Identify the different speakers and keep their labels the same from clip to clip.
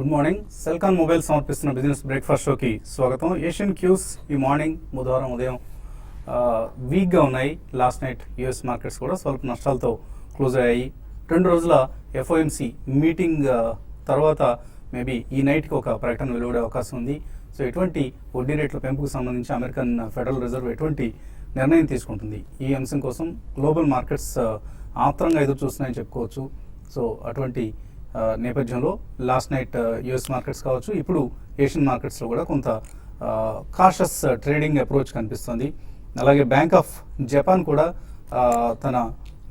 Speaker 1: Good morning. Celkon mobile సమర్పిస్తున్న business breakfast షోకి స్వాగతం. ఏషియన్ క్యూస్ ఈ మార్నింగ్ బుధవారం ఉదయం వీక్గా ఉన్నాయి. లాస్ట్ నైట్ యుఎస్ మార్కెట్స్ కూడా స్వల్ప నష్టాలతో క్లోజ్ అయ్యాయి. 2 రోజుల ఎఫ్ఓఎంసి మీటింగ్ తర్వాత మేబీ ఈ నైట్కి ఒక ప్రకటన వెలువడే అవకాశం ఉంది. సో ఎటువంటి వడ్డీ రేట్ల పెంపుకు సంబంధించి అమెరికన్ ఫెడరల్ రిజర్వ్ ఎటువంటి నిర్ణయం తీసుకుంటుంది, ఈ అంశం కోసం గ్లోబల్ మార్కెట్స్ ఆత్రంగా ఎదురు చూస్తున్నాయని చెప్పుకోవచ్చు. సో అటువంటి నేపథ్యంలో లాస్ట్ నైట్ యుఎస్ మార్కెట్స్ కావచ్చు, ఇప్పుడు ఏషియన్ మార్కెట్స్లో కూడా కొంత కాషస్ ట్రేడింగ్ అప్రోచ్ కనిపిస్తుంది. అలాగే బ్యాంక్ ఆఫ్ జపాన్ కూడా తన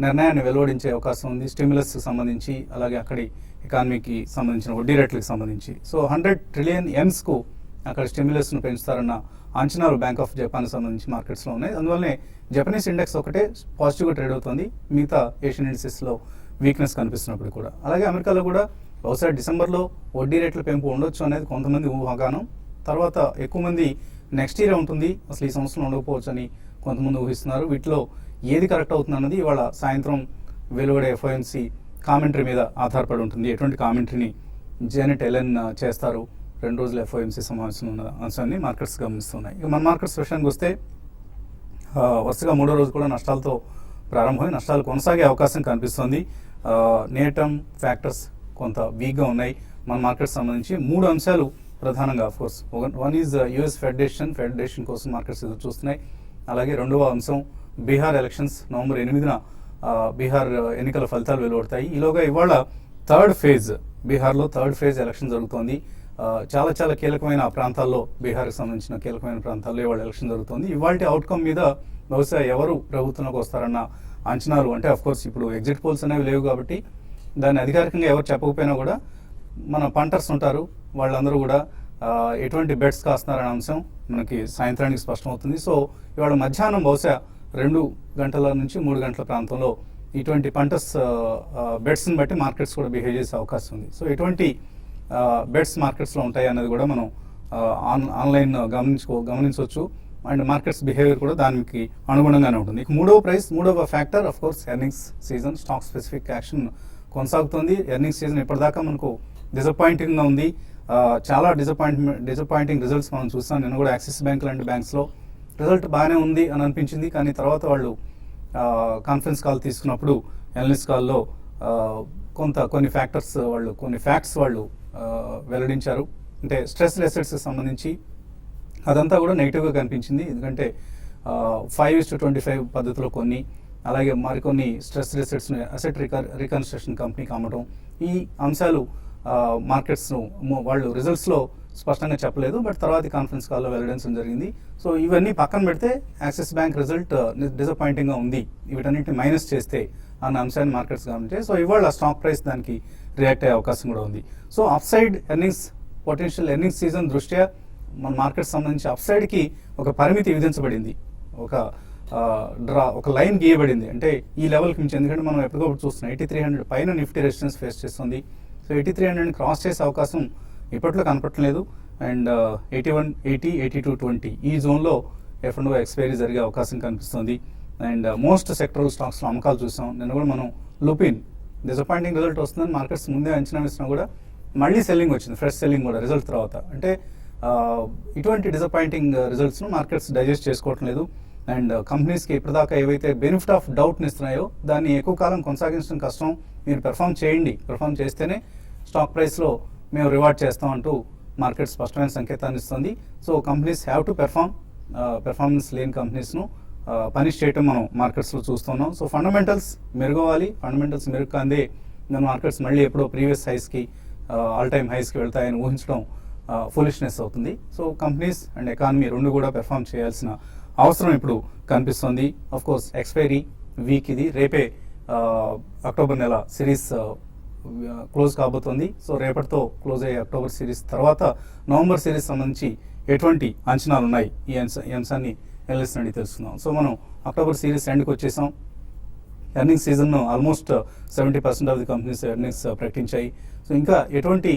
Speaker 1: నిర్ణయాన్ని వెలువడించే అవకాశం ఉంది స్టిమ్యులస్కి సంబంధించి, అలాగే అక్కడి ఎకానమీకి సంబంధించిన వడ్డీ రేట్లకు సంబంధించి. సో 100 ట్రిలియన్ యెన్స్కు అక్కడ స్టిమ్యులస్ను పెంచుతారన్న అంచనాలు బ్యాంక్ ఆఫ్ జపాన్కి సంబంధించి మార్కెట్స్లో ఉన్నాయి. అందువల్లనే జపనీస్ ఇండెక్స్ ఒకటే పాజిటివ్గా ట్రేడ్ అవుతుంది, మిగతా ఏషియన్ ఇండెక్సెస్లో వీక్నెస్ కనిపిస్తున్నప్పుడు కూడా. అలాగే అమెరికాలో కూడా బహుశా డిసెంబర్లో వడ్డీ రేట్ల పెంపు ఉండొచ్చు అనేది కొంతమంది ఊహాగానం. తర్వాత ఎక్కువ మంది నెక్స్ట్ ఇయర్ ఉంటుంది, అసలు ఈ సంవత్సరం ఉండకపోవచ్చు అని కొంతమంది ఊహిస్తున్నారు. వీటిలో ఏది కరెక్ట్ అవుతుంది అన్నది ఇవాళ సాయంత్రం వెలువడే ఎఫ్ఓఎంసి కామెంటరీ మీద ఆధారపడి ఉంటుంది. ఎటువంటి కామెంటరీని జెనెట్ ఎలెన్ చేస్తారు 2 రోజుల ఎఫ్ఓఎంసి సమావేశం ఉన్న అంశాన్ని మార్కెట్స్ గమనిస్తున్నాయి. ఇక మన మార్కెట్స్ విషయానికి వస్తే వరుసగా 3వ రోజు కూడా నష్టాలతో ప్రారంభమై నష్టాలు కొనసాగే అవకాశం కనిపిస్తుంది. నియర్ టర్మ్ ఫ్యాక్టర్స్ కొంత వీక్గా ఉన్నాయి. మన మార్కెట్స్ సంబంధించి 3 అంశాలు ప్రధానంగా of course. One is US federation కోసం మార్కెట్స్ ఎదురు చూస్తున్నాయి. అలాగే రెండవ అంశం బీహార్ ఎలక్షన్స్. నవంబర్ 8న బీహార్ ఎన్నికల ఫలితాలు వెలువడతాయి. ఈలోగా ఇవాళ బీహార్లో థర్డ్ ఫేజ్ ఎలక్షన్ జరుగుతోంది. చాలా చాలా కీలకమైన ప్రాంతాల్లో, బీహార్కి సంబంధించిన కీలకమైన ప్రాంతాల్లో ఇవాళ ఎలక్షన్ జరుగుతుంది. ఇవాళ అవుట్కమ్ మీద బహుశా ఎవరు ప్రభుత్వంలోకి వస్తారన్న అంచనాలు, అంటే అఫ్కోర్స్ ఇప్పుడు ఎగ్జిట్ పోల్స్ అనేవి లేవు కాబట్టి దాన్ని అధికారికంగా ఎవరు చెప్పకపోయినా కూడా మన పంటర్స్ ఉంటారు, వాళ్ళందరూ కూడా ఎటువంటి బెట్స్ కాస్తున్నారనే అంశం మనకి సాయంత్రానికి స్పష్టమవుతుంది. సో ఇవాళ మధ్యాహ్నం బహుశా 2 గంటల నుంచి 3 గంటల ప్రాంతంలో ఇటువంటి పంటర్స్ బెట్స్ని బట్టి మార్కెట్స్ కూడా బిహేవ్ చేసే అవకాశం ఉంది. సో ఎటువంటి బెట్స్ మార్కెట్స్లో ఉంటాయి అన్నది కూడా మనం ఆన్లైన్ గమనించవచ్చు. అండ్ మార్కెట్స్ బిహేవియర్ కూడా దానికి అనుగుణంగానే ఉంటుంది. ఇక మూడవ factor of course earnings season. Stock specific action కొనసాగుతుంది. ఎర్నింగ్స్ సీజన్ ఇప్పటిదాకా మనకు డిసప్పాయింటింగ్గా ఉంది. చాలా డిసప్పాయింటింగ్ రిజల్ట్స్ మనం చూస్తాం. నేను కూడా యాక్సిస్ బ్యాంక్ లాంటి బ్యాంక్స్లో రిజల్ట్ బాగానే ఉంది అని అనిపించింది, కానీ తర్వాత వాళ్ళు కాన్ఫరెన్స్ కాల్ తీసుకున్నప్పుడు అనలిస్ట్ కాల్లో కొన్ని ఫ్యాక్ట్స్ వాళ్ళు వెల్లడించారు. అంటే స్ట్రెస్ అసెట్స్కి సంబంధించి అదంతా కూడా నెగిటివ్గా కనిపించింది. ఎందుకంటే 5:25 పద్ధతిలో కొన్ని, అలాగే మరికొన్ని స్ట్రెస్ అసెట్స్ను అసెట్ రీకన్స్ట్రక్షన్ కంపెనీకి అమ్మడం, ఈ అంశాలు మార్కెట్స్ను వాళ్ళు రిజల్ట్స్లో స్పష్టంగా చెప్పలేదు, బట్ తర్వాత కాన్ఫరెన్స్ కాల్లో వెల్లడించడం జరిగింది. సో ఇవన్నీ పక్కన పెడితే యాక్సిస్ బ్యాంక్ రిజల్ట్ డిసప్పాయింటింగ్గా ఉంది, వీటన్నింటిని మైనస్ చేస్తే అన్న అంశాన్ని మార్కెట్స్ గమనించాయి. సో ఇవాళ స్టాక్ ప్రైస్ దానికి రియాక్ట్ అయ్యే అవకాశం కూడా ఉంది. So upside potential earnings season దృష్ట్యా మన మార్కెట్ సంబంధించి అప్సైడ్కి ఒక పరిమితి విధించబడింది, ఒక లైన్ గీయబడింది. అంటే ఈ లెవెల్కి మించి, ఎందుకంటే మనం ఎప్పటికప్పుడు చూస్తున్నాం 8300 పైన నిఫ్టీ రెసిస్టెన్స్ ఫేస్ చేస్తుంది. సో 8300 క్రాస్ చేసే అవకాశం ఇప్పట్లో కనపడలేదు. అండ్ 8180, 8220 ఈ జోన్లో F&O ఎక్స్పైరీ జరిగే అవకాశం కనిపిస్తుంది. అండ్ మోస్ట్ సెక్టరల్ స్టాక్స్లో అమ్మకాలు చూసాం. నిన్న కూడా మనం లూపిన్ డిసప్పాయింటింగ్ రిజల్ట్ వస్తుందని మార్కెట్స్ ముందే అంచనా వేసినా కూడా మళ్ళీ సెల్లింగ్ వచ్చింది, ఫ్రెష్ సెల్లింగ్ కూడా రిజల్ట్ తర్వాత. అంటే ఇటువంటి డిసప్పాయింటింగ్ రిజల్ట్స్ను మార్కెట్స్ డైజెస్ట్ చేసుకోవటం లేదు. అండ్ కంపెనీస్కి ఇప్పటిదాకా ఏవైతే బెనిఫిట్ ఆఫ్ డౌట్ని ఇస్తున్నాయో దాన్ని ఎక్కువ కాలం కొనసాగించడం కష్టం. మీరు పెర్ఫామ్ చేస్తేనే స్టాక్ ప్రైస్లో మేము రివార్డ్ చేస్తామంటూ మార్కెట్ స్పష్టమైన సంకేతాన్ని ఇస్తుంది. So companies have to performance లేని కంపెనీస్ను పనిష్ చేయటం మనం మార్కెట్స్లో చూస్తున్నాం. So fundamentals మెరుగవ్వాలి. ఫండమెంటల్స్ మెరుగు కాందే మార్కెట్స్ మళ్ళీ ఎప్పుడో ప్రీవియస్ హైస్కి, ఆల్ టైమ్ హైస్కి వెళ్తాయని ఊహించడం ఫులిష్నెస్ అవుతుంది. సో కంపెనీస్ అండ్ ఎకానమీ రెండు కూడా పెర్ఫామ్ చేయాల్సిన అవసరం ఇప్పుడు కనిపిస్తుంది. ఆఫ్ కోర్స్ ఎక్స్పైరీ వీక్ ఇది, రేపే అక్టోబర్ నెల సిరీస్ క్లోజ్ కాబోతోంది. సో రేపటితో క్లోజ్ అయ్యే అక్టోబర్ సిరీస్ తర్వాత నవంబర్ సిరీస్ సంబంధించి ఎటువంటి అంచనాలు ఉన్నాయి, ఈ అంశాన్ని ఎనలిస్ట్ నుండి తెలుసుకుందాం. సో మనం అక్టోబర్ సిరీస్ ఎండ్కి వచ్చేసాం. ఎర్నింగ్స్ సీజన్ను almost 70% of the companies earnings ప్రకటించాయి. సో ఇంకా ఎటువంటి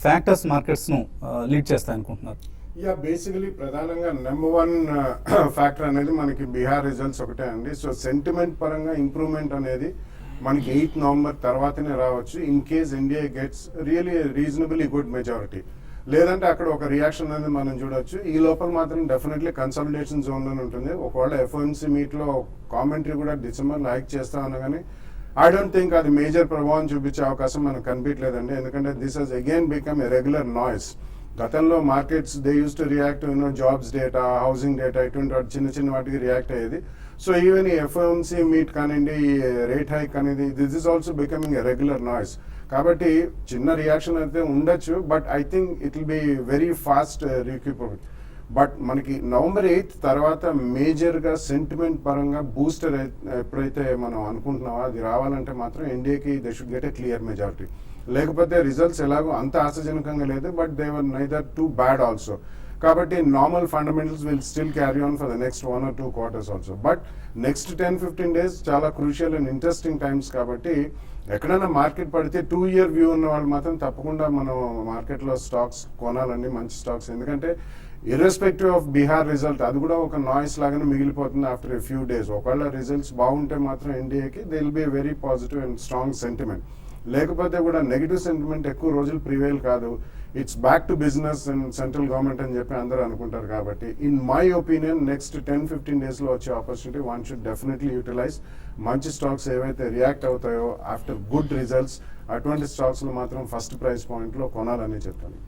Speaker 1: ఫ్యాక్టర్స్ మార్కెట్స్ను లీడ్ చేస్తాయి అనుకుంటున్నారు?
Speaker 2: బేసికలీ ప్రధానంగా నెంబర్ 1 ఫ్యాక్టర్ అనేది మనకి బీహార్ రిజల్ట్స్ ఒకటే అండి. సో సెంటిమెంట్ పరంగా ఇంప్రూవ్మెంట్ అనేది మనకి 8 నవంబర్ తర్వాతనే రావచ్చు in case India gets really reasonably good majority. లేదంటే అక్కడ ఒక రియాక్షన్ అనేది మనం చూడొచ్చు. ఈ లోపల మాత్రం డెఫినెట్లీ కన్సల్టేషన్ జోన్లోనే ఉంటుంది. ఒకవేళ ఎఫ్ఓఎంసీ మీట్లో కామెంటరీ కూడా డిసెంబర్లో హైక్ చేస్తా ఉన్నా కానీ ఐ డోంట్ థింక్ అది మేజర్ ప్రభావం చూపించే అవకాశం మనకు కనిపించలేదండి. ఎందుకంటే this has again become a regular noise. గతంలో markets they use to react jobs data, housing data, ఇటువంటి చిన్న చిన్న వాటికి రియాక్ట్ అయ్యేది. సో ఈవెన్ ఈ ఎఫ్ఓఎంసీ మీట్ కానివ్వండి, ఈ రేట్ హైక్ అనేది this is also becoming a regular noise. కాబట్టి చిన్న రియాక్షన్ అయితే ఉండొచ్చు, but I think it will be very fast recovery. But మనకి నవంబర్ 8 తర్వాత మేజర్గా సెంటిమెంట్ పరంగా బూస్టర్ ఎప్పుడైతే మనం అనుకుంటున్నామో అది రావాలంటే మాత్రం ఇండియాకి they should get a clear majority. లేకపోతే రిజల్ట్స్ ఎలాగో అంత ఆశాజనకంగా లేదు, but they were neither too bad also. కాబట్టి normal fundamentals will still carry on for the next 1 or 2 quarters ఆల్సో. బట్ నెక్స్ట్ 10-15 days చాలా క్రూషియల్ అండ్ ఇంట్రెస్టింగ్ టైమ్స్. కాబట్టి ఎక్కడైనా మార్కెట్ పడితే 2-year వ్యూ ఉన్న వాళ్ళు మాత్రం తప్పకుండా మనం మార్కెట్లో స్టాక్స్ కొనాలండి, మంచి స్టాక్స్. ఎందుకంటే ఇర్రెస్పెక్టివ్ ఆఫ్ బీహార్ రిజల్ట్ అది కూడా ఒక నాయిస్ లాగానే మిగిలిపోతుంది ఆఫ్టర్ ఎ ఫ్యూ డేస్. ఒకవేళ రిజల్ట్స్ బాగుంటే మాత్రం ఇండియాకి they will be very positive and strong sentiment. లేకపోతే కూడా నెగిటివ్ సెంటిమెంట్ ఎక్కువ రోజులు ప్రివేల్ కాదు. It's back to business and central government అని చెప్పి అందరూ అనుకుంటారు. కాబట్టి ఇన్ మై ఒపీనియన్ నెక్స్ట్ 10-15 daysలో వచ్చే opportunity one should definitely utilize. మంచి స్టాక్స్ ఏవైతే రియాక్ట్ అవుతాయో ఆఫ్టర్ గుడ్ రిజల్ట్స్ అటువంటి స్టాక్స్లో మాత్రం ఫస్ట్ ప్రైస్ పాయింట్లో కొనాలని చెప్తాను.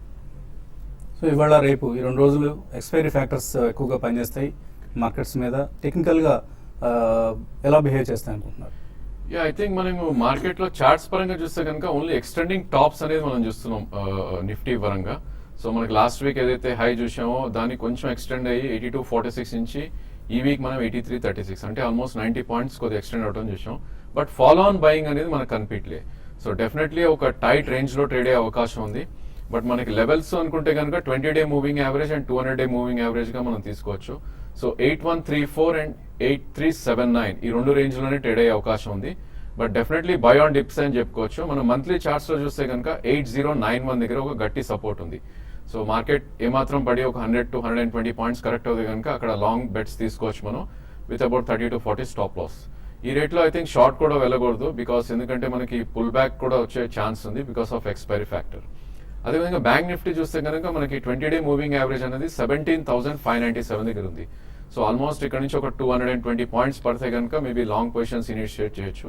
Speaker 1: సో ఇవాళ రేపు ఈ 2 రోజులు ఎక్స్పైరీ ఫ్యాక్టర్స్ ఎక్కువగా పనిచేస్తాయి మార్కెట్స్ మీద. టెక్నికల్గా ఎలా బిహేవ్ చేస్తాయి అనుకుంటున్నారు?
Speaker 3: యా, ఐ థింక్ మనం మార్కెట్లో చార్ట్స్ పరంగా చూస్తే కనుక ఓన్లీ ఎక్స్టెండింగ్ టాప్స్ అనేది మనం చూస్తున్నాం నిఫ్టీ పరంగా. సో మనకి లాస్ట్ వీక్ ఏదైతే హై చూసామో దాన్ని కొంచెం ఎక్స్టెండ్ అయ్యి 82.46 నుంచి ఈ వీక్ మనం 83.36 అంటే ఆల్మోస్ట్ 90 points కొద్దిగా ఎక్స్టెండ్ అవడం చూసాం. బట్ ఫాలో ఆన్ బయింగ్ అనేది మనకు కనిపించలే. సో డెఫినెట్లీ ఒక టైట్ రేంజ్లో ట్రేడ్ అయ్యే అవకాశం ఉంది. బట్ మనకి లెవెల్స్ అనుకుంటే కనుక 20-day moving average and 200-day moving యావరేజ్గా మనం తీసుకోవచ్చు. సో 8134 అండ్ 8379 ఈ 2 రేంజ్లోనే ట్రేడ్ అయ్యే అవకాశం ఉంది. But definitely by on dips అని చెప్పుకోవచ్చు. మనం మంత్లీ చార్ట్స్లో చూస్తే కనుక 8091 దగ్గర ఒక గట్టి సపోర్ట్ ఉంది. సో మార్కెట్ ఏమాత్రం పడి ఒక 100 to 120 points కరెక్ట్ అవుతుంది కనుక అక్కడ లాంగ్ బెట్స్ తీసుకోవచ్చు మనం with about 30 to 40 stop loss. ఈ రేట్లో ఐ థింక్ షార్ట్ కూడా వెళ్ళకూడదు, బికాస్ ఎందుకంటే మనకి పుల్ బ్యాక్ కూడా వచ్చే ఛాన్స్ ఉంది బికాస్ ఆఫ్ ఎక్స్పైరీ ఫ్యాక్టర్. అదేవిధంగా బ్యాంక్ నిఫ్టీ చూస్తే కనుక మనకి 20-day మూవింగ్ యావరేజ్ అనేది 17,597 దగ్గర ఉంది. సో ఆల్మోస్ట్ ఇక్కడ నుంచి ఒక 220 points పడితే కనుక మేబీ లాంగ్ పొజిషన్స్ ఇనిషియేట్ చేయొచ్చు.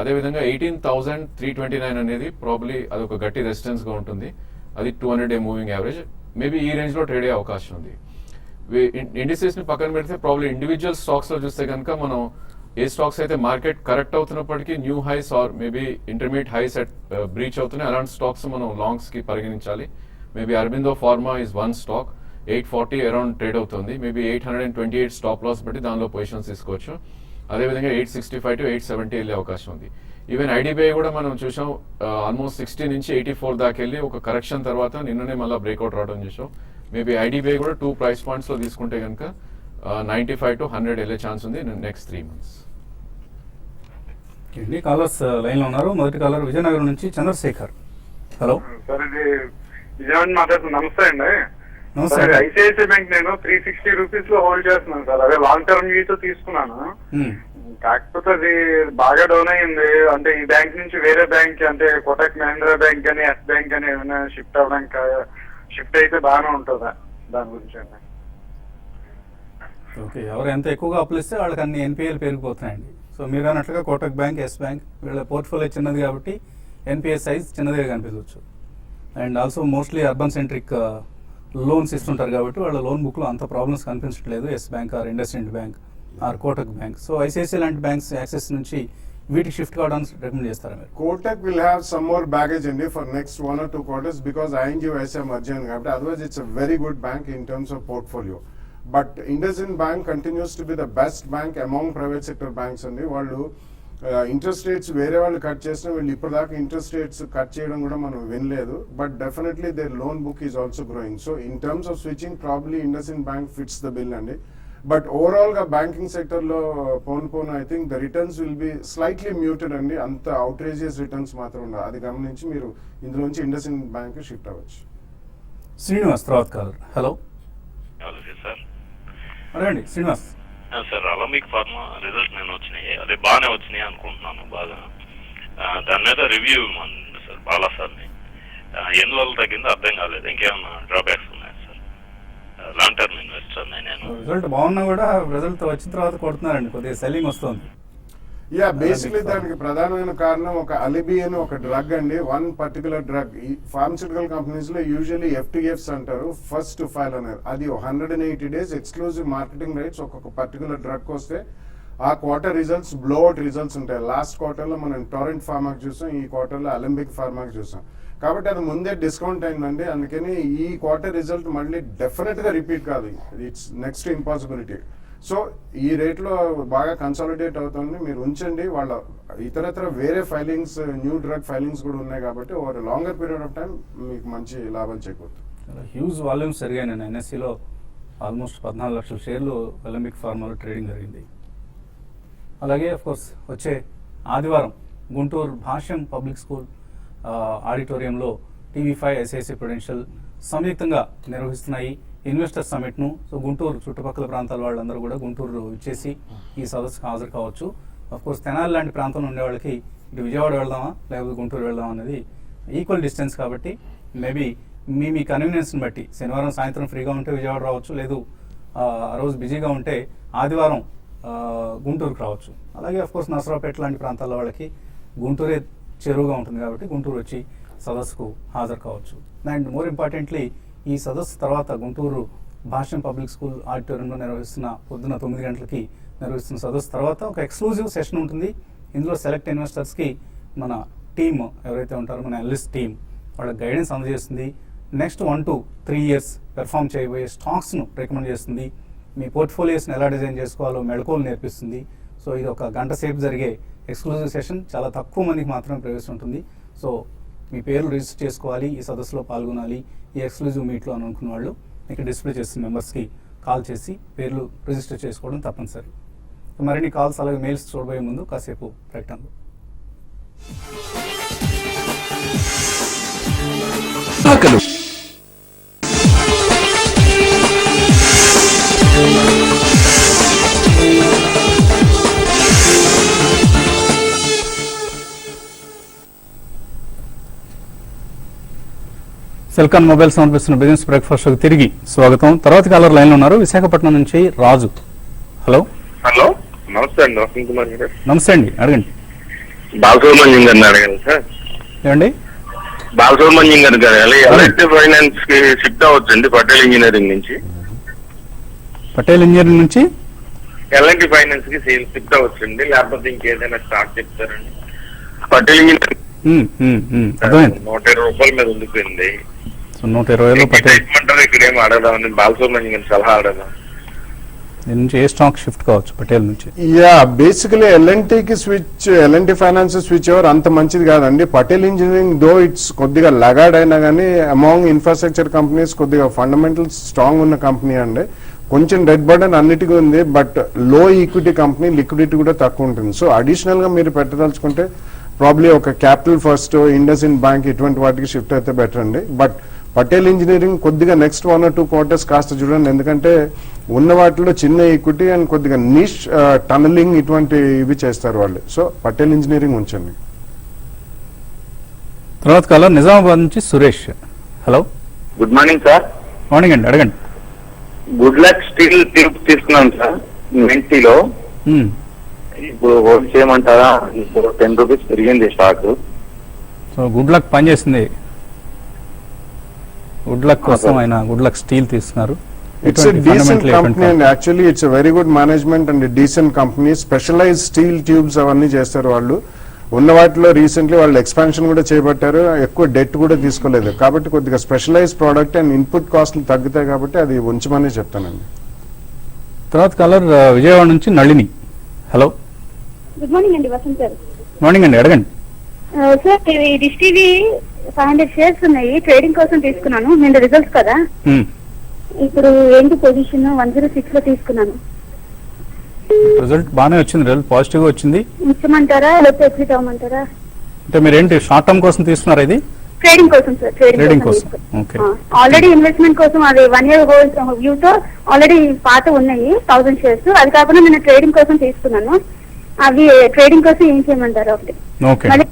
Speaker 3: అదేవిధంగా 18,329 అనేది ప్రాబ్లీ అదొక గట్టి రెసిస్టెన్స్గా ఉంటుంది. అది 200-day మూవింగ్ యావరేజ్ మేబీ ఈ రేంజ్లో ట్రేడ్ అయ్యే అవకాశం ఉంది. ఇండిసెస్ని పక్కన పెడితే ప్రాబ్లీ ఇండివిజువల్ స్టాక్స్లో చూస్తే కనుక మనం ఏ స్టాక్స్ అయితే మార్కెట్ కరెక్ట్ అవుతున్నప్పటికీ new highs or maybe intermediate highs at breach అవుతున్నాయి అలాంటి స్టాక్స్ మనం లాంగ్స్కి పరిగణించాలి. Maybe Aurobindo pharma is one stock 840 around trade అవుతుంది. మేబీ 828 స్టాప్ లాస్ బట్టి దానిలో పొజిషన్స్ తీసుకోవచ్చు. అదేవిధంగా 865 to 870 వెళ్ళే అవకాశం ఉంది. ఈవెన్ ఐడిబిఐ కూడా మనం చూసాం ఆల్మోస్ట్ 60 నుంచి 84 దాకా వెళ్ళి ఒక కరెక్షన్ తర్వాత నిన్ననే మళ్ళీ బ్రేక్అవుట్ రావడం చూసాం. మేబీ ఐడిబిఐ కూడా 2 price pointsలో తీసుకుంటే కనుక 95 to 100 వెళ్ళే ఛాన్స్ ఉంది నెక్స్ట్ 3 months.
Speaker 1: ఎన్ని కాలర్స్ లైన్లో ఉన్నారు. మొదటి కాలర్ విజయనగరం నుంచి చంద్రశేఖర్. హలో
Speaker 4: సార్, ఇది విజయవాడ మాట్లాడుతున్నాను. నమస్తే అండి.
Speaker 1: నమస్తే.
Speaker 4: సార్, ఐసిఐసిఐ బ్యాంక్ నేను 360 రూపీస్ లో హోల్డ్ చేస్తున్నాను సార్. అదే లాంగ్ టర్మ్ వ్యూతో తీసుకున్నాను. కాకపోతే అది బాగా డౌన్ అయింది. అంటే ఈ బ్యాంక్ నుంచి వేరే బ్యాంక్ అంటే కోటక్ మహీంద్రా బ్యాంక్ అని ఎస్ బ్యాంక్ అని ఏమైనా షిఫ్ట్ అవ్వడానికి షిఫ్ట్ అయితే బాగానే ఉంటుందా దాని గురించి అండి?
Speaker 1: ఓకే, ఎవరు ఎంత ఎక్కువగా అప్పులు ఇస్తే వాళ్ళకి అన్ని ఎన్పిఎల్ పెరిగిపోతున్నాయండి. సో మీరు అన్నట్లుగా కోటక్ బ్యాంక్, ఎస్ బ్యాంక్ వీళ్ళ పోర్ట్ఫోలియో చిన్నది కాబట్టి ఎన్పిఎస్ సైజ్ చిన్నదిగా కనిపించవచ్చు. And also mostly urban centric loans ఇస్తుంటారు కాబట్టి వాళ్ళ లోన్ బుక్లో అంత ప్రాబ్లమ్స్ కనిపించట్లేదు. Yes bank or IndusInd bank or Kotak bank. So ICICI లాంటి బ్యాంక్స్ యాక్సెస్ నుంచి వీటికి షిఫ్ట్ కావడానికి రికమెండ్ చేస్తారా మీరు?
Speaker 2: Kotak will have some more baggage in for next 1 or 2 quarters because ING ICICI merger కాబట్టి otherwise it's a very good bank in terms of portfolio. But IndusInd Bank continues to be the best bank among private sector banks అండి. వాళ్ళు interest rates వేరే వాళ్ళు cut చేసినా వీళ్ళు ఇప్పటిదాకా interest rates cut చేయడం కూడా మనం వినలేదు. But definitely their loan book is also growing. So in terms of switching probably IndusInd Bank fits the bill అండి. బట్ ఓవరాల్ గా బ్యాంకింగ్ సెక్టర్ లో పోను I think the returns will be slightly muted అండి. అంత outrageous returns మాత్రం ఉండదు. అది గమనించి మీరు ఇందులోంచి IndusInd Bank షిఫ్ట్ అవ్వచ్చు.
Speaker 1: శ్రీనివాస్ తర్వాత కాలర్. Hello
Speaker 5: sir.
Speaker 1: అదండి Srinivas.
Speaker 5: Sir, Alembic pharma result నేను వచ్చినాయి, అదే బాగానే వచ్చినాయి అనుకుంటున్నాను. బాగా దాని మీద రివ్యూ ఇవ్వమంది సార్ బాలా సార్ని. ఎన్ని రోజులు తగ్గిందో అర్థం కాలేదు. ఇంకేమన్నా డ్రాబ్యాక్స్ ఉన్నాయా సార్? లాంగ్ టర్మ్ ఇన్వెస్టర్ నేను.
Speaker 1: రిజల్ట్ బాగున్నా కూడా రిజల్ట్ వచ్చిన తర్వాత కొడుతున్నారండి, కొద్దిగా సెల్లింగ్ వస్తుంది.
Speaker 2: యా, బేసిక్లీ దానికి ప్రధానమైన కారణం ఒక అలిబి అని ఒక డ్రగ్ అండి. వన్ పర్టికులర్ డ్రగ్ ఈ ఫార్మస్యూటికల్ కంపెనీస్ లో యూజువల్లీ FTFs అంటారు, ఫస్ట్ టు ఫైల్ అనేది. అది 180 days ఎక్స్క్లూజివ్ మార్కెటింగ్ రైట్స్ ఒక్కొక్క పర్టికులర్ డ్రగ్ వస్తే ఆ క్వార్టర్ రిజల్ట్స్ బ్లోఅవుట్ రిజల్ట్స్ ఉంటాయి. లాస్ట్ క్వార్టర్ లో మనం టొరెంట్ ఫార్మాకి చూసాం, ఈ క్వార్టర్ లో అలింపిక్ ఫార్మాకి చూసాం. కాబట్టి అది ముందే డిస్కౌంట్ అయిందండి. అందుకని ఈ క్వార్టర్ రిజల్ట్ మళ్ళీ డెఫినెట్ గా రిపీట్ కాదు, ఇట్స్ నెక్స్ట్ ఇంపాసిబిలిటీ. సో ఈ రేట్లో బాగా కన్సాలిడేట్ అవుతుంది, మీరు ఉంచండి. వాళ్ళ ఇతరత్ర వేరే ఫైలింగ్స్, న్యూ డ్రగ్ ఫైలింగ్స్ కూడా ఉన్నాయి కాబట్టి over longer period of time మీకు మంచి లాభాలు చేకూరుతుంది.
Speaker 1: హ్యూజ్ వాల్యూమ్స్ జరిగాయి. నేను NSEలో ఆల్మోస్ట్ 14 లక్షల షేర్లు అలింపిక్ ఫార్మాలో ట్రేడింగ్ జరిగింది. అలాగే కోర్స్ వచ్చే ఆదివారం గుంటూరు భాష్యం పబ్లిక్ స్కూల్ ఆడిటోరియంలో TV5 ICICI ప్రుడెన్షియల్ సంయుక్తంగా నిర్వహిస్తున్నాయి ఇన్వెస్టర్ సమిట్ను. సో గుంటూరు చుట్టుపక్కల ప్రాంతాల వాళ్ళందరూ కూడా గుంటూరు ఇచ్చేసి ఈ సదస్సుకు హాజరు కావచ్చు. కోర్స్ తెనాలి లాంటి ప్రాంతంలో ఉండే వాళ్ళకి ఇటు విజయవాడ వెళ్దామా లేకపోతే గుంటూరు వెళ్దామా అనేది ఈక్వల్ డిస్టెన్స్ కాబట్టి మేబీ మీ కన్వీనియన్స్ని బట్టి శనివారం సాయంత్రం ఫ్రీగా ఉంటే విజయవాడ రావచ్చు, లేదు ఆ రోజు బిజీగా ఉంటే ఆదివారం గుంటూరుకు రావచ్చు. అలాగే కోర్స్ నసరావుపేట లాంటి ప్రాంతాల వాళ్ళకి గుంటూరే చెరువుగా ఉంటుంది కాబట్టి గుంటూరు వచ్చి సదస్సుకు హాజరు కావచ్చు. అండ్ మోర్ ఇంపార్టెంట్లీ ఈ సదస్సు తర్వాత గుంటూరు భాష్యం పబ్లిక్ స్కూల్ ఆడిటోరియంలో నిర్వహిస్తున్న పొద్దున 9 గంటలకి నిర్వహిస్తున్న సదస్సు తర్వాత ఒక ఎక్స్క్లూజివ్ సెషన్ ఉంటుంది. ఇందులో సెలెక్ట్ ఇన్వెస్టర్స్కి మన టీమ్ ఎవరైతే ఉంటారో మన అనలిస్ట్ టీమ్ వాళ్ళ గైడెన్స్ అందజేస్తుంది. నెక్స్ట్ 1 to 3 years పెర్ఫామ్ చేయబోయే స్టాక్స్ను రికమెండ్ చేస్తుంది. మీ పోర్ట్ఫోలియోస్ని ఎలా డిజైన్ చేసుకోవాలో మెళకువలు నేర్పిస్తుంది. సో ఇది ఒక గంట సేపు జరిగే ఎక్స్క్లూజివ్ సెషన్, చాలా తక్కువ మందికి మాత్రమే ప్రవేశం ఉంటుంది. సో మీ పేర్లు రిజిస్టర్ చేసుకోవాలి, ఈ సదస్సులో పాల్గొనాలి ఈ ఎక్స్క్లూజివ్ మీట్లో అని అనుకున్న వాళ్ళు ఇక్కడ డిస్ప్లే చేసిన మెంబర్స్కి కాల్ చేసి పేర్లు రిజిస్టర్ చేసుకోవడం తప్పనిసరి. మరిన్ని కాల్స్ అలాగే మెయిల్స్ చూడబోయే ముందు కాసేపు ప్రకటనలు. సెల్కాన్ మొబైల్ సమర్పిస్తున్న బిజినెస్ బ్రేక్ఫాస్ట్ షోకి తిరిగి స్వాగతం. తర్వాత కాలర్ లైన్లో ఉన్నారు విశాఖపట్నం నుంచి రాజు. హలో
Speaker 6: హలో, నమస్తే అండి. వసంత్ కుమార్ గారు.
Speaker 1: నమస్తే అండి, అడగండి.
Speaker 6: బాలసుబ్రహ్మణ్యం గారిని అడగండి సార్.
Speaker 1: ఏమండి?
Speaker 6: బాలసుబ్రహ్మణ్యం గారు గారు ఎల్ఐటి ఫైనాన్స్ కి షిఫ్ట్ అవ్వచ్చండి పటేల్ ఇంజనీరింగ్ నుంచి.
Speaker 1: పటేల్ ఇంజనీరింగ్ నుంచి
Speaker 6: ఎల్ఐటి ఫైనాన్స్ కి షిఫ్ట్ అవ్వచ్చండి, లేకపోతే ఇంకేదైనా స్టార్ట్ చెప్తారండి? పటేల్ ఇంజనీరింగ్
Speaker 1: అర్థమైంది.
Speaker 6: 120 రూపాయల మీద ఉండిపోయింది.
Speaker 1: సో 120లో పటేల్
Speaker 6: ఇక్కడ ఏమి అడగదామని బాలసుబ్రహ్మణ్యం గారిని సలహా అడగదాం.
Speaker 1: దీని నుంచి ఏ స్టాక్ షిఫ్ట్ కావచ్చు పటేల్ నుంచి?
Speaker 2: యా, బేసికలీ ఎల్ఎన్టీకి switch, LNT finance switch over అంత మంచిది కాదండి. పటేల్ ఇంజనీరింగ్ దో ఇట్స్ కొద్దిగా లగాడ్ అయినా కానీ అమాంగ్ ఇన్ఫ్రాస్ట్రక్చర్ కంపెనీస్ కొద్దిగా ఫండమెంటల్స్ స్ట్రాంగ్ ఉన్న కంపెనీ అండి. కొంచెం డెట్ బర్డెన్ అన్నిటికీ ఉంది, బట్ లో ఈక్విటీ కంపెనీ, లిక్విడిటీ కూడా తక్కువ ఉంటుంది. సో అడిషనల్ గా మీరు పెట్టదలుచుకుంటే ప్రాబ్లీ ఒక క్యాపిటల్ ఫస్ట్, ఇండస్ ఇండ్ బ్యాంక్ ఇటువంటి వాటికి షిఫ్ట్ అయితే బెటర్ అండి. బట్ పటేల్ ఇంజనీరింగ్ కొద్దిగా నెక్స్ట్ 1 or 2 quarters కాస్త చూడండి, ఎందుకంటే ఉన్న వాటిలో చిన్న ఈక్విటీ అండ్ కొద్దిగా నిష్ టనలింగ్ ఇటువంటి ఇవి చేస్తారు వాళ్ళు. సో పటేల్ ఇంజనీరింగ్ ఉంచండి.
Speaker 1: తర్వాత కాలర్ నిజామాబాద్ నుంచి Suresh. Hello,
Speaker 6: good morning sir.
Speaker 1: Morning అండి, అడగండి.
Speaker 6: గుడ్ లక్ స్టీల్ ట్యూబ్ తీసుకున్నాం సార్ 90లో. ఇప్పుడు హోల్డ్ చేయమంటారా? ఇప్పుడు 10 రూపీస్ పెరిగింది స్టాక్.
Speaker 1: సో గుడ్ లక్ పనిచేసింది. గుడ్ లక్ కోసం ఆయన గుడ్ లక్ స్టీల్ తీసుకున్నారు.
Speaker 2: ఇట్స్ డీసెంట్ కంపెనీ అండి. Actually it's very good management and decent company. Specialize steel tubes అవన్నీ చేస్తారు వాళ్ళు. ఉన్న వాటిలో రీసెంట్లీ వాళ్ళు ఎక్స్పాన్షన్ కూడా చేపట్టారు, ఎక్కువ డెట్ కూడా తీసుకోలేదు. కాబట్టి కొద్దిగా స్పెషలైజ్ ప్రోడక్ట్ అండ్ ఇన్పుట్ కాస్ట్లు తగ్గుతాయి కాబట్టి అది ఉంచమని చెప్తానండి.
Speaker 1: తర్వాత కాలర్ విజయవాడ నుంచి నళిని. హలో,
Speaker 7: గుడ్ మార్నింగ్ అండి వసంత్ గారు.
Speaker 1: మార్నింగ్ అండి, అడగండి.
Speaker 7: సార్ డిష్ టీవీ 500 షేర్స్ ఉన్నాయి, ట్రేడింగ్ కోసం తీసుకున్నాను. నిన్న రిజల్ట్స్ కదా, ఇప్పుడు ఏంటి పొజిషన్? 106 లో తీసుకున్నాను.
Speaker 1: రిజల్ట్ బాగానే వచ్చింది, రిజల్ట్ పాజిటివ్ గా వచ్చింది.
Speaker 7: ఇచ్చమంటారా లేకపోతే ఎగ్జిట్ అవ్వమంటారా?
Speaker 1: అంటే మీరు ఏంటి షార్ట్ టర్మ్ కోసం తీసుకున్నారా ఇది?
Speaker 7: ట్రేడింగ్ కోసం సార్,
Speaker 1: ట్రేడింగ్ కోసం. ఓకే.
Speaker 7: ఆల్రెడీ ఇన్వెస్ట్మెంట్ కోసం అది 1 year గోల్డ్ వ్యూ తో ఆల్రెడీ పాత ఉన్నాయి 1000 షేర్స్. అది కాకుండా నేను ట్రేడింగ్ కోసం తీసుకున్నాను. అవి ట్రేడింగ్ కోసం ఏం చేయమంటారు? ఒకటి
Speaker 1: ఓకే.
Speaker 7: మళ్ళీ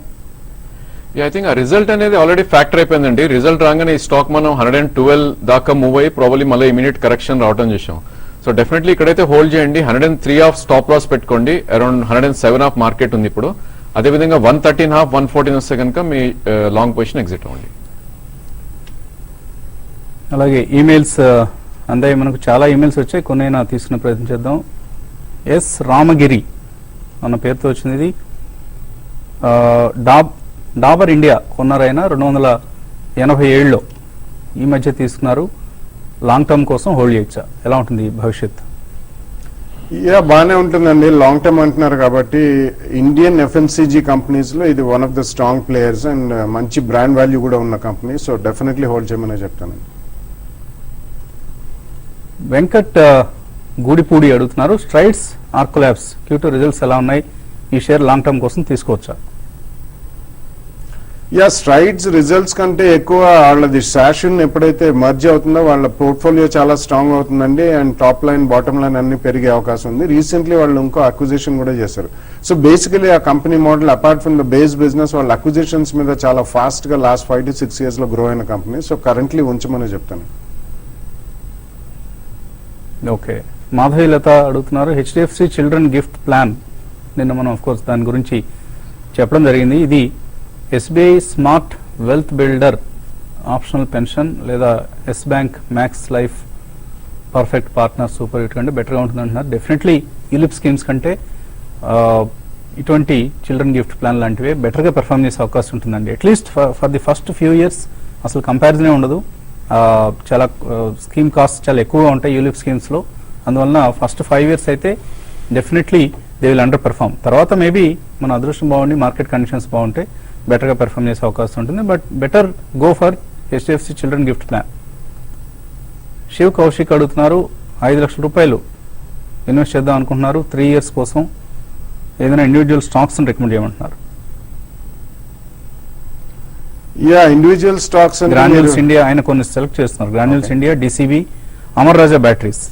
Speaker 3: ఐ థింక్ ఆ రిజల్ట్ అనేది ఆల్రెడీ ఫ్యాక్టర్ అయిపోయిందండి. రిజల్ట్ రాగానే ఈ స్టాక్ మనం 112 దాకా మూవ్ అయ్యి ప్రాబ్లీ మళ్ళీ ఇమీడియట్ కరెక్షన్ రావడం చూసాం. సో డెఫినెట్లీ ఇక్కడైతే హోల్డ్ చేయండి. 103 ఆఫ్ స్టాప్ లాస్ పెట్టుకోండి. అరౌండ్ 107 ఆఫ్ మార్కెట్ ఉంది ఇప్పుడు. అదేవిధంగా 113.5 114 వస్తే కనుక మీ లాంగ్ పొజిషన్ ఎగ్జిట్ అవ్వండి.
Speaker 1: అలాగే ఈమెయిల్స్ అందాయి, మనకు చాలా ఈమెయిల్స్ వచ్చాయి, కొన్ని అయినా తీసుకునే ప్రయత్నం చేద్దాం. ఎస్ రామగిరి అన్న పేరుతో వచ్చింది ఇది. డాబర్ ఇండియా కొన్నారైనా 287లో ఈ మధ్య తీసుకున్నారు. లాంగ్ టర్మ్ కోసం హోల్డ్ చేయొచ్చా, ఎలా ఉంటుంది భవిష్యత్?
Speaker 2: బాగానే ఉంటుందండి. లాంగ్ టర్మ్ అంటున్నారు కాబట్టి ఇండియన్ ఎఫ్ఎంసీజీ కంపెనీస్ లో ఇది one of the strong players and మంచి బ్రాండ్ వాల్యూ కూడా ఉన్న కంపెనీ. సో డెఫినెట్లీ హోల్డ్ చేయమని చెప్తానండి.
Speaker 1: వెంకట్ గూడిపూడి అడుగుతున్నారు, స్ట్రైడ్స్ ఆర్కోలాబ్స్ Q2 రిజల్ట్స్ ఎలా ఉన్నాయి, ఈ షేర్ లాంగ్ టర్మ్ కోసం తీసుకోవచ్చా?
Speaker 2: స్ట్రైడ్స్ రిజల్ట్స్ కంటే ఎక్కువ వాళ్ళది శాషన్ ఎప్పుడైతే మర్జ్ అవుతుందో వాళ్ళ పోర్ట్ఫోలియో చాలా స్ట్రాంగ్ అవుతుందండి. And top line bottom line అన్ని పెరిగే అవకాశం ఉంది. రీసెంట్లీ వాళ్ళు ఇంకో అక్విజిషన్ కూడా చేశారు. సో బేసికలీ ఆ company model apart from the base business వాళ్ళ అక్విజిషన్స్ మీద చాలా ఫాస్ట్ గా లాస్ట్ 5 to 6 years లో గ్రో అయిన కంపెనీ. సో కరెంట్లీ ఉంచమని చెప్తాను.
Speaker 1: ఓకే, మాధవీలత అడుగుతున్నారు, హెచ్డిఎఫ్సి చిల్డ్రన్ గిఫ్ట్ ప్లాన్ నిన్న మనం ఆఫ్ కోర్స్ దాని గురించి చెప్పడం జరిగింది. ఇది SBI smart wealth builder optional pension లేదా yes bank max life perfect partner super hit కంటే బెటర్గా ఉంటుంది అంటున్నారు. డెఫినెట్లీ యూలిప్ స్కీమ్స్ కంటే ఇటువంటి చిల్డ్రన్ గిఫ్ట్ ప్లాన్ లాంటివి బెటర్గా పెర్ఫామ్ చేసే అవకాశం ఉంటుందండి. At least for the first few years అసలు కంపారిజనే ఉండదు. చాలా స్కీమ్ కాస్ట్ చాలా ఎక్కువగా ఉంటాయి యూలిప్ స్కీమ్స్లో. అందువలన ఫస్ట్ 5 years అయితే definitely they will under perform. తర్వాత మేబీ మన అదృష్టం బాగుండి మార్కెట్ కండిషన్స్ బాగుంటే బెటర్గా పెర్ఫామ్ చేసే అవకాశం ఉంటుంది. But better go for HDFC children gift plan. Shiv Kaushik అడుగుతున్నారు, 5 లక్షల రూపాయలు ఇన్వెస్ట్ చేద్దాం అనుకుంటున్నారు 3 years కోసం, ఏదైనా ఇండివిజువల్ స్టాక్స్ రికమెండ్ చేయమంటున్నారు.
Speaker 2: ఇండివిజువల్ స్టాక్స్
Speaker 1: గ్రాన్యూల్స్ ఇండియా ఆయన కొన్ని సెలెక్ట్ చేస్తున్నారు. Granules India, DCB, Amar Raja batteries.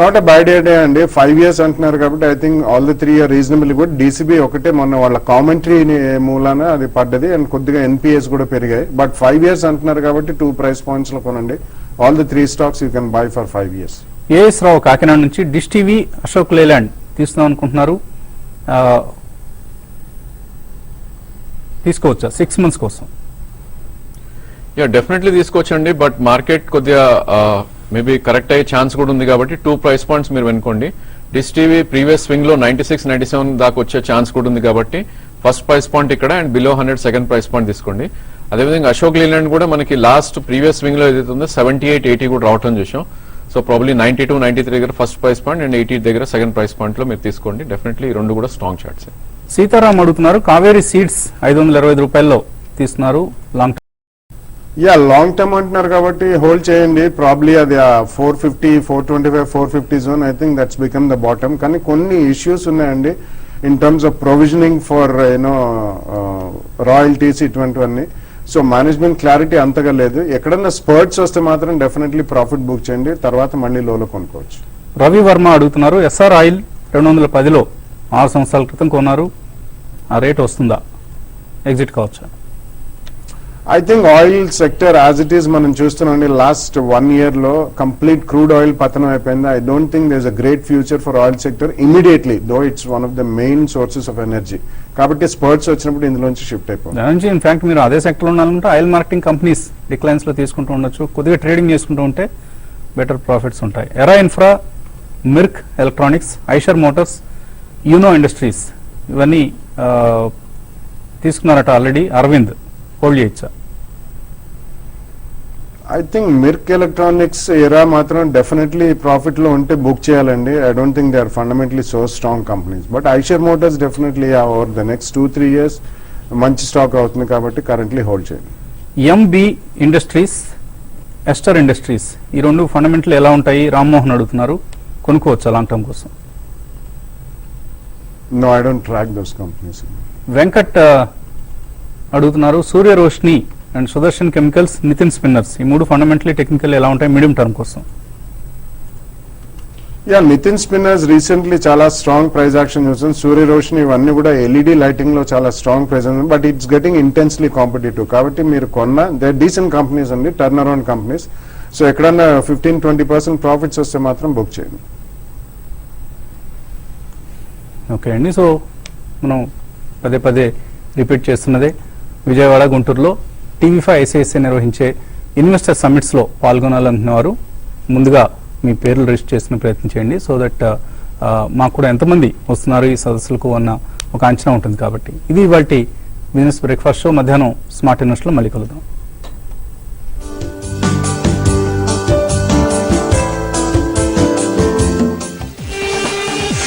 Speaker 2: Not a bad idea అండి. 5 years అంటున్నారు కాబట్టి I think all the 3 are reasonable good. DCB ఒకటే మొన్న వాళ్ళ కామెంటరీ మూలాన అది పడ్డది అండ్ కొద్దిగా ఎన్పిఎస్ కూడా పెరిగాయి. బట్ 5 years అంటున్నారు కాబట్టి 2 price points లో కొనండి. All the 3 stocks you can buy for 5 years.
Speaker 1: AS Rao Kakinada నుంచి డిష్ టీవీ, అశోక్ లేలాండ్ తీసుకుందాం అనుకుంటున్నారు, తీసుకోవచ్చా 6 months కోసం?
Speaker 3: డెఫినెట్లీ తీసుకోవచ్చండి. బట్ మార్కెట్ కొద్దిగా మేబీ కరెక్ట్ అయ్యే ఛాన్స్ కూడా ఉంది కాబట్టి 2 price points మీరు వెనుకోండి. డిష్ టీవీ ప్రీవియస్ స్వింగ్ లో 96 97 దాకా వచ్చే ఛాన్స్ కూడా ఉంది కాబట్టి ఫస్ట్ ప్రైస్ పాయింట్ ఇక్కడ and below 100 second price point తీసుకోండి. అదేవిధంగా అశోక్ లేలాండ్ కూడా మనకి లాస్ట్ ప్రీవియస్ స్వింగ్ లో ఏదైతే ఉందో 78 80 కూడా రావటం చూసాం. సో ప్రాబ్లీ 92 93 దగ్గర ఫస్ట్ ప్రైస్ పాయింట్ అండ్ 80 దగ్గర సెకండ్ ప్రైస్ పాయింట్ లో మీరు తీసుకోండి. డెఫినెట్లీ ఈ రెండు కూడా స్ట్రాంగ్ చార్ట్స్.
Speaker 1: సీతారాం అడుగుతున్నారు, కావేరీ సీడ్స్ 525 రూపాయల్లో తీస్తున్నారు, లాంగ్ టర్మ్.
Speaker 2: లాంగ్ టర్మ్ అంటున్నారు కాబట్టి హోల్డ్ చేయండి. ప్రాబ్లీ అది 450 425 450 zone I think that's become the bottom. కానీ కొన్ని ఇష్యూస్ ఉన్నాయండి in terms of provisioning for royalties ఇటువంటివన్నీ. సో మేనేజ్మెంట్ క్లారిటీ అంతగా లేదు. ఎక్కడన్నా స్పర్ట్స్ వస్తే మాత్రం డెఫినెట్లీ ప్రాఫిట్ బుక్ చేయండి, తర్వాత మళ్ళీ లోలో కొనుక్కోవచ్చు.
Speaker 1: రవి వర్మ అడుగుతున్నారు, ఎస్ఆర్ ఆయిల్ 210లో 6 సంవత్సరాల క్రితం కొన్నారు, ఆ రేట్ వస్తుందా, ఎగ్జిట్ కావచ్చా?
Speaker 2: I think oil sector as it is మనం చూస్తున్నాం లాస్ట్ 1 year లో కంప్లీట్ క్రూడ్ ఆయిల్ పతనం అయిపోయింది. I don't think there is a great future for oil sector immediately, though it's one of the main sources of energy. కాబట్టి spurts వచ్చినప్పుడు ఇందులోంచి shift అయిపోయింది.
Speaker 1: దాని నుంచి ఇన్ఫాక్ట్ మీరు అదే సెక్టర్లో ఉండాలంటే ఆయిల్ మార్కెటింగ్ కంపెనీస్ డిక్లైన్స్ లో తీసుకుంటూ ఉండొచ్చు, కొద్దిగా ట్రేడింగ్ చేసుకుంటూ ఉంటే బెటర్ ప్రాఫిట్స్ ఉంటాయి. Era infra, Mirc electronics, Eicher motors, Uno industries ఇవన్నీ తీసుకున్నారట ఆల్రెడీ, అరవింద్ హోల్డ్ చేయొచ్చా?
Speaker 2: I think Mirc electronics Era మాత్రం డెఫినెట్లీ ప్రాఫిట్ లో ఉంటే బుక్ చేయాలండి. I don't think they are fundamentally so strong companies. But Eicher motors definitely over the next 2-3 years మంచి స్టాక్ అవుతుంది కాబట్టి కరెంట్లీ హోల్డ్ చేయండి.
Speaker 1: ఎంబి ఇండస్ట్రీస్, ఎస్టర్ ఇండస్ట్రీస్ ఈ రెండు ఫండమెంటల్ ఎలా ఉంటాయి? రామ్మోహన్ అడుగుతున్నారు, కొనుక్కోవచ్చా లాంగ్ టర్మ్ కోసం?
Speaker 2: No, I don't track those companies.
Speaker 1: Venkat అడుగుతున్నారు, Surya Roshni and Sudarshan chemicals, Nitin spinners ఈ మూడు ఫండమెంటలీ టెక్నికల్ ఎలా ఉంటాయి మీడియం టర్మ్ కోసం?
Speaker 2: యా, నితిన్ స్పిన్నర్స్ రీసెంట్లీ చాలా స్ట్రాంగ్ ప్రైస్ యాక్షన్ చూస్తుంది. సూర్య రోషిని ఇవన్నీ కూడా ఎల్ఈడి లైటింగ్ లో చాలా స్ట్రాంగ్ ప్రైస్ ఉంది. But it's getting intensely competitive. కాబట్టి మీరు కొన్న దే డీసెంట్ కంపెనీస్ అండి, టర్న్ అరౌండ్ కంపెనీస్. సో ఎక్కడన్నా 15-20% ప్రాఫిట్స్ వస్తే మాత్రం బుక్ చేయండి.
Speaker 1: ఓకే అండి. సో మనం పదే పదే రిపీట్ చేస్తున్నదే, విజయవాడ గుంటూరులో టీవీ5 ఐసిఐసిఐ నిర్వహించే ఇన్వెస్టర్ సమ్మిట్స్లో పాల్గొనాలనుకునేవారు ముందుగా మీ పేర్లు రిజిస్టర్ చేసుకునే ప్రయత్నం చేయండి. సో దట్ మాకు కూడా ఎంతమంది వస్తున్నారు ఈ సదస్సులకు అన్న ఒక అంచనా ఉంటుంది. కాబట్టి ఇది ఇవాల్టి బిజినెస్ బ్రేక్ఫాస్ట్ షో. మధ్యాహ్నం స్మార్ట్ ఇన్వెస్ట్లో మళ్ళీ కలుద్దాం.